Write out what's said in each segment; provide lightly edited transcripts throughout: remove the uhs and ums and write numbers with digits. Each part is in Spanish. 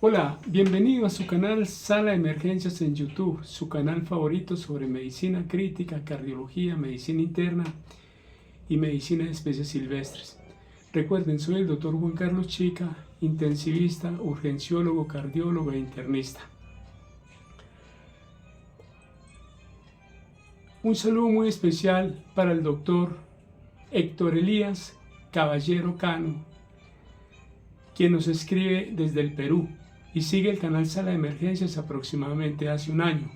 Hola, bienvenido a su canal Sala de Emergencias en YouTube, su canal favorito sobre medicina crítica, cardiología, medicina interna y medicina de especies silvestres. Recuerden, soy el Dr. Juan Carlos Chica, intensivista, urgenciólogo, cardiólogo e internista. Un saludo muy especial para el doctor Héctor Elías Caballero Cano, quien nos escribe desde el Perú y sigue el canal Sala de Emergencias aproximadamente hace un año.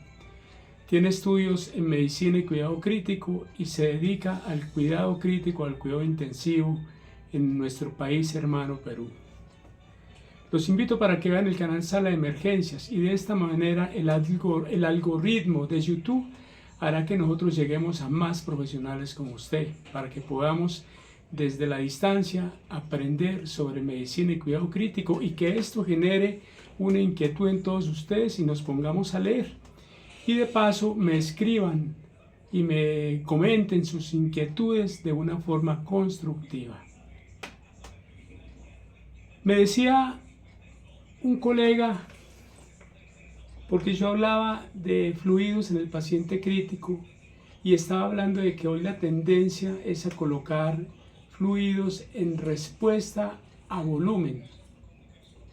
Tiene estudios en medicina y cuidado crítico y se dedica al cuidado crítico, al cuidado intensivo en nuestro país hermano Perú. Los invito para que vean el canal Sala de Emergencias y de esta manera el algoritmo de YouTube hará que nosotros lleguemos a más profesionales como usted, para que podamos desde la distancia aprender sobre medicina y cuidado crítico y que esto genere una inquietud en todos ustedes y nos pongamos a leer. Y de paso me escriban y me comenten sus inquietudes de una forma constructiva. Me decía un colega, porque yo hablaba de fluidos en el paciente crítico y estaba hablando de que hoy la tendencia es a colocar fluidos en respuesta a volumen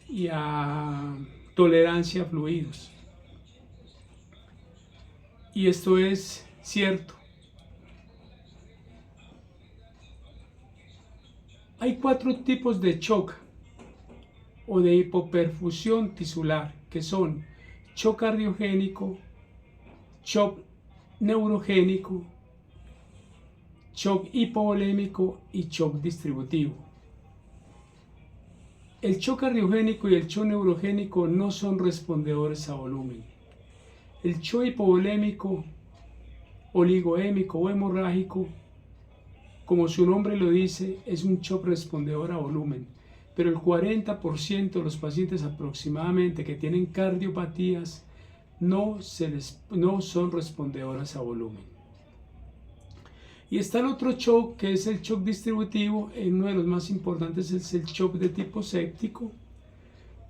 y a tolerancia a fluidos. Y esto es cierto. Hay 4 tipos de shock o de hipoperfusión tisular, que son shock cardiogénico, shock neurogénico, shock hipovolémico y shock distributivo. El shock cardiogénico y el shock neurogénico no son respondedores a volumen. El shock hipovolémico, oligoémico o hemorrágico, como su nombre lo dice, es un shock respondedor a volumen, pero el 40% de los pacientes aproximadamente que tienen cardiopatías no son respondedoras a volumen. Y está el otro shock, que es el shock distributivo. Uno de los más importantes es el shock de tipo séptico,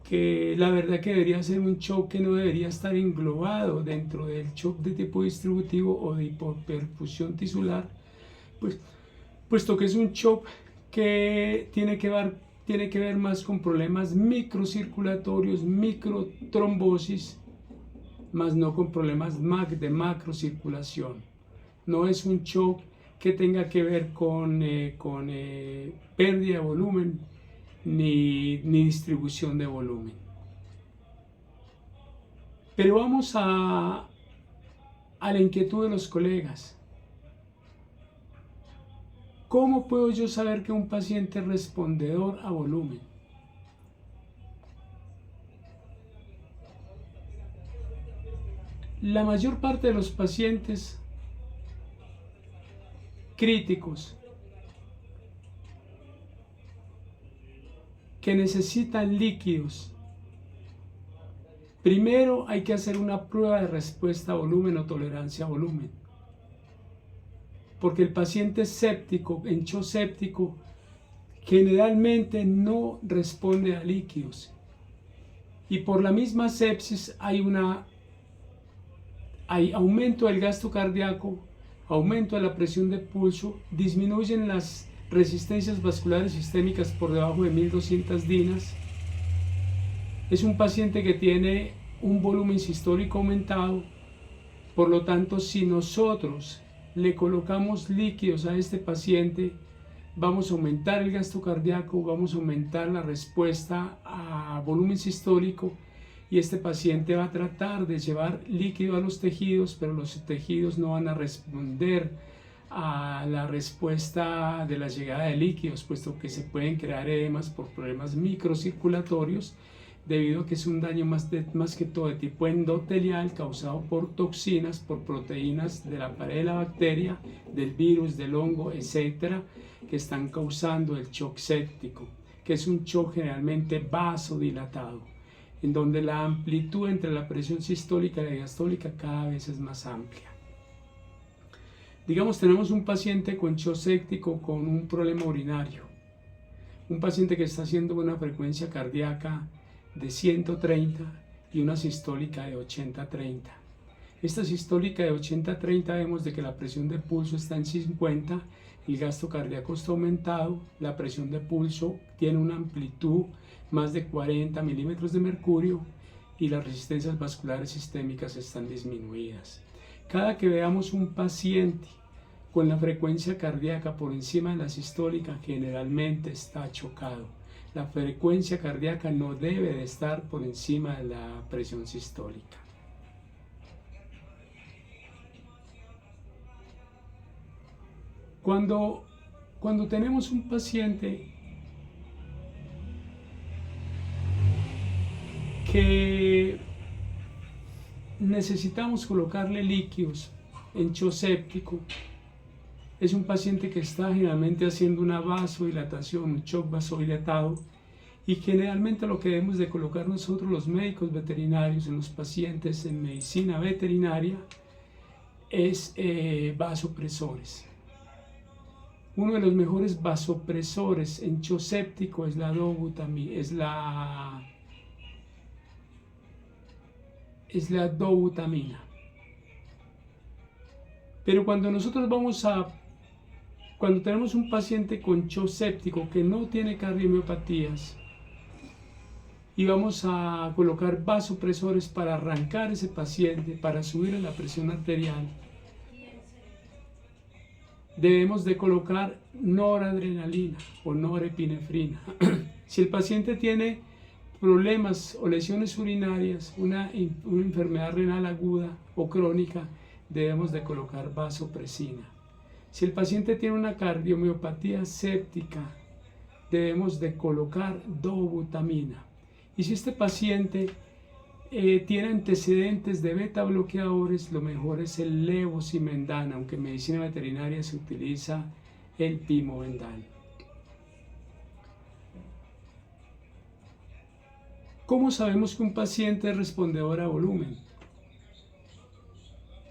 que la verdad que debería ser un shock que no debería estar englobado dentro del shock de tipo distributivo o de hipoperfusión tisular, puesto que es un shock que tiene que ver más con problemas microcirculatorios, microtrombosis, más no con problemas de macrocirculación. No es un shock que tenga que ver con pérdida de volumen ni distribución de volumen. Pero vamos a la inquietud de los colegas. ¿Cómo puedo yo saber que un paciente es respondedor a volumen? La mayor parte de los pacientes críticos que necesitan líquidos, primero hay que hacer una prueba de respuesta a volumen o tolerancia a volumen, porque el paciente séptico, en shock séptico, generalmente no responde a líquidos, y por la misma sepsis hay aumento del gasto cardíaco, aumento de la presión de pulso, disminuyen las resistencias vasculares sistémicas por debajo de 1200 dinas. Es un paciente que tiene un volumen sistólico aumentado, por lo tanto, si nosotros le colocamos líquidos a este paciente, vamos a aumentar el gasto cardíaco, vamos a aumentar la respuesta a volumen sistólico, y este paciente va a tratar de llevar líquido a los tejidos, pero los tejidos no van a responder a la respuesta de la llegada de líquidos, puesto que se pueden crear edemas por problemas microcirculatorios, debido a que es un daño más que todo de tipo endotelial, causado por toxinas, por proteínas de la pared de la bacteria, del virus, del hongo, etcétera, que están causando el shock séptico, que es un shock generalmente vasodilatado, en donde la amplitud entre la presión sistólica y diastólica cada vez es más amplia. Digamos, tenemos un paciente con shock séptico con un problema urinario, un paciente que está haciendo una frecuencia cardíaca de 130 y una sistólica de 80-30. Esta sistólica de 80-30 vemos de que la presión de pulso está en 50, el gasto cardíaco está aumentado, la presión de pulso tiene una amplitud más de 40 milímetros de mercurio y las resistencias vasculares sistémicas están disminuidas. Cada que veamos un paciente con la frecuencia cardíaca por encima de la sistólica, generalmente está chocado. La frecuencia cardíaca no debe de estar por encima de la presión sistólica. Cuando tenemos un paciente que necesitamos colocarle líquidos en CHO séptico, es un paciente que está generalmente haciendo una vasodilatación, un shock vasodilatado, y generalmente lo que debemos de colocar nosotros los médicos veterinarios en los pacientes en medicina veterinaria es vasopresores. Uno de los mejores vasopresores en CHO séptico es la dobutamina. Pero cuando tenemos un paciente con CHO séptico que no tiene cardiomiopatías y vamos a colocar vasopresores para arrancar ese paciente, para subir la presión arterial, debemos de colocar noradrenalina o norepinefrina. Si el paciente tiene problemas o lesiones urinarias, una enfermedad renal aguda o crónica, debemos de colocar vasopresina. Si el paciente tiene una cardiomiopatía séptica, debemos de colocar dobutamina. Y si este paciente tiene antecedentes de beta bloqueadores, lo mejor es el levosimendan, aunque en medicina veterinaria se utiliza el pimovendan. ¿Cómo sabemos que un paciente es respondedor a volumen?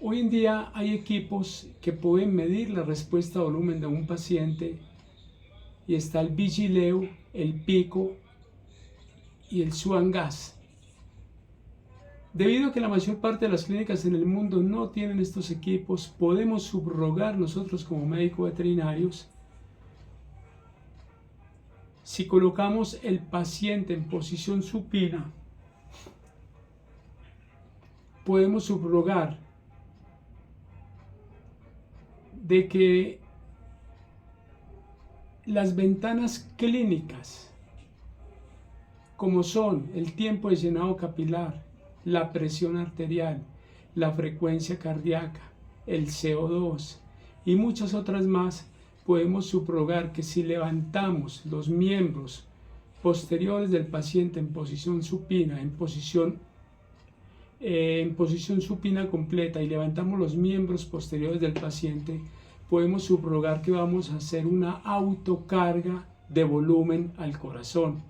Hoy en día hay equipos que pueden medir la respuesta a volumen de un paciente y está el Vigileo, el Pico y el Swan-Gas. Debido a que la mayor parte de las clínicas en el mundo no tienen estos equipos, podemos subrogar nosotros como médicos veterinarios. Si colocamos el paciente en posición supina, podemos subrogar de que las ventanas clínicas, como son el tiempo de llenado capilar, la presión arterial, la frecuencia cardíaca, el CO2 y muchas otras más, podemos subrogar que si levantamos los miembros posteriores del paciente en posición supina, en posición supina completa, y levantamos los miembros posteriores del paciente, podemos subrogar que vamos a hacer una autocarga de volumen al corazón,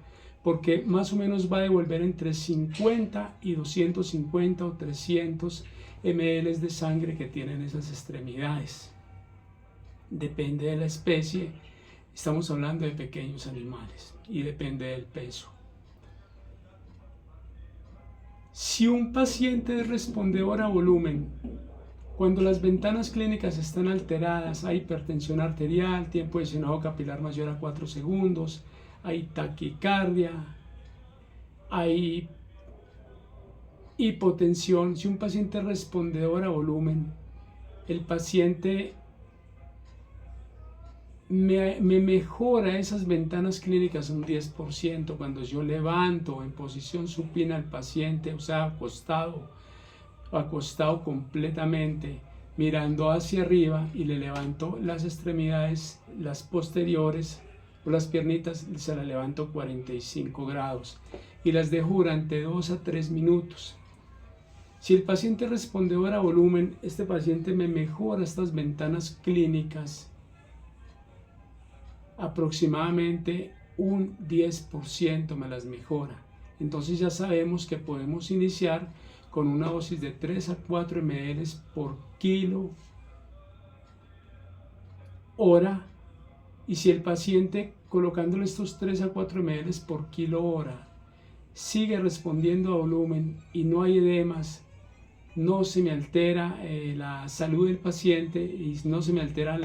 porque más o menos va a devolver entre 50 y 250 o 300 ml de sangre que tienen esas extremidades. Depende de la especie, estamos hablando de pequeños animales y depende del peso. Si un paciente es respondedor a volumen, cuando las ventanas clínicas están alteradas, hay hipertensión arterial, tiempo de llenado capilar mayor a 4 segundos, hay taquicardia, hay hipotensión. Si un paciente es respondedor a volumen, el paciente me mejora esas ventanas clínicas un 10% cuando yo levanto en posición supina al paciente, o sea, acostado completamente, mirando hacia arriba, y le levanto las extremidades, las posteriores o las piernitas, se las levanto 45 grados y las dejo durante 2 a 3 minutos. Si el paciente es respondedor a volumen, este paciente me mejora estas ventanas clínicas aproximadamente un 10%, me las mejora. Entonces ya sabemos que podemos iniciar con una dosis de 3 a 4 ml por kilo hora, y si el paciente, colocándole estos 3 a 4 ml por kilo hora, sigue respondiendo a volumen y no hay edemas, no se me altera la salud del paciente y no se me alteran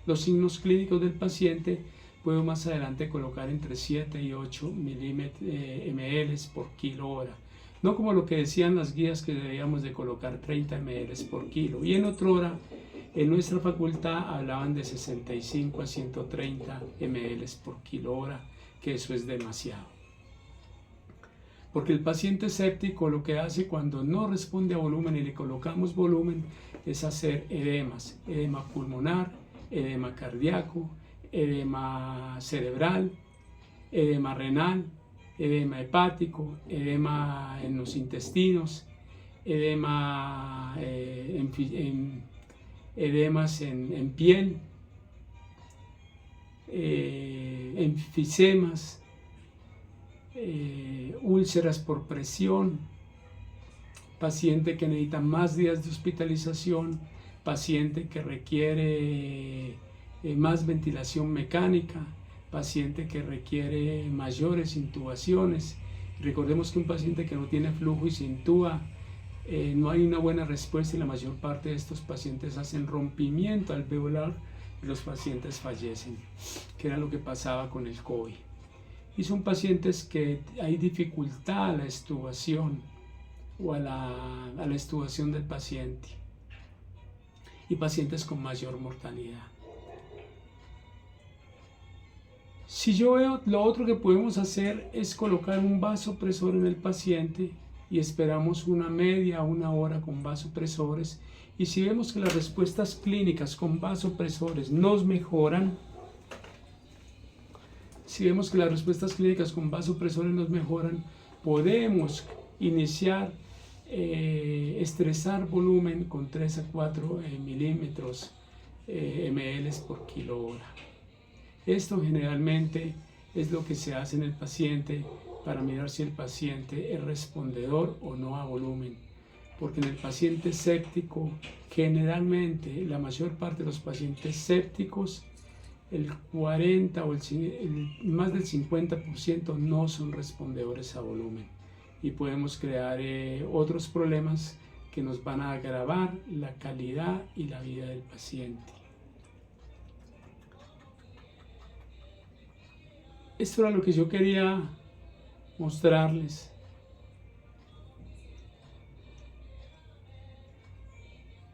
los signos clínicos del paciente, puedo más adelante colocar entre 7 y 8 ml por kilo hora. No como lo que decían las guías que debíamos de colocar 30 ml por kilo. Y en otra hora, en nuestra facultad hablaban de 65 a 130 ml por kilo hora, que eso es demasiado. Porque el paciente séptico lo que hace cuando no responde a volumen y le colocamos volumen es hacer edemas, edema pulmonar, edema cardíaco, edema cerebral, edema renal, edema hepático, edema en los intestinos, edema edemas en piel, enfisemas, úlceras por presión, paciente que necesita más días de hospitalización, paciente que requiere más ventilación mecánica, paciente que requiere mayores intubaciones. Recordemos que un paciente que no tiene flujo y se intuba, no hay una buena respuesta y la mayor parte de estos pacientes hacen rompimiento alveolar y los pacientes fallecen, que era lo que pasaba con el COVID. Y son pacientes que hay dificultad a la extubación o a la extubación del paciente, y pacientes con mayor mortalidad. Si yo veo, lo otro que podemos hacer es colocar un vasopresor en el paciente y esperamos una hora con vasopresores, y si vemos que las respuestas clínicas con vasopresores nos mejoran, podemos iniciar estresar volumen con 3 a 4 ml por kilo hora. Esto generalmente es lo que se hace en el paciente para mirar si el paciente es respondedor o no a volumen. Porque en el paciente séptico, generalmente la mayor parte de los pacientes sépticos, el 40 o más del 50% no son respondedores a volumen, y podemos crear otros problemas que nos van a agravar la calidad y la vida del paciente. Esto era lo que yo quería mostrarles.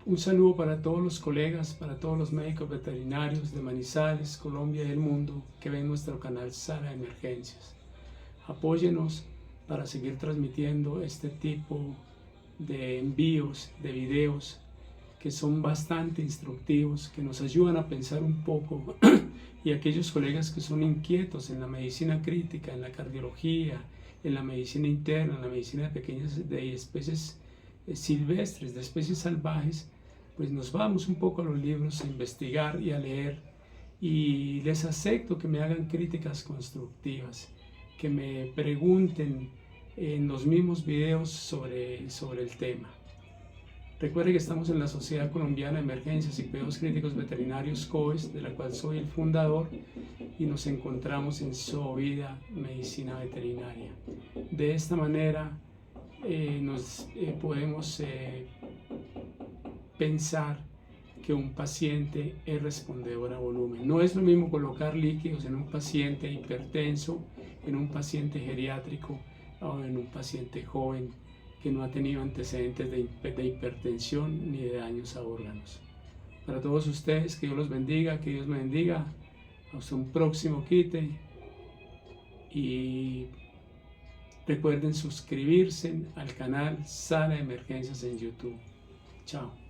Un saludo para todos los colegas, para todos los médicos veterinarios de Manizales, Colombia y el mundo que ven nuestro canal Sala de Emergencias. Apóyenos para seguir transmitiendo este tipo de envíos de videos que son bastante instructivos, que nos ayudan a pensar un poco, y aquellos colegas que son inquietos en la medicina crítica, en la cardiología, en la medicina interna, en la medicina de especies silvestres, de especies salvajes, pues nos vamos un poco a los libros a investigar y a leer, y les acepto que me hagan críticas constructivas, que me pregunten en los mismos videos sobre el tema. Recuerde que estamos en la Sociedad Colombiana de Emergencias y Cuidados Críticos Veterinarios COES, de la cual soy el fundador, y nos encontramos en Sovida Medicina Veterinaria. De esta manera podemos pensar que un paciente es respondedor a volumen. No es lo mismo colocar líquidos en un paciente hipertenso, en un paciente geriátrico o en un paciente joven que no ha tenido antecedentes de hipertensión ni de daños a órganos. Para todos ustedes, que Dios los bendiga, que Dios me bendiga. Hasta un próximo quite, y recuerden suscribirse al canal Sala de Emergencias en YouTube. Chao.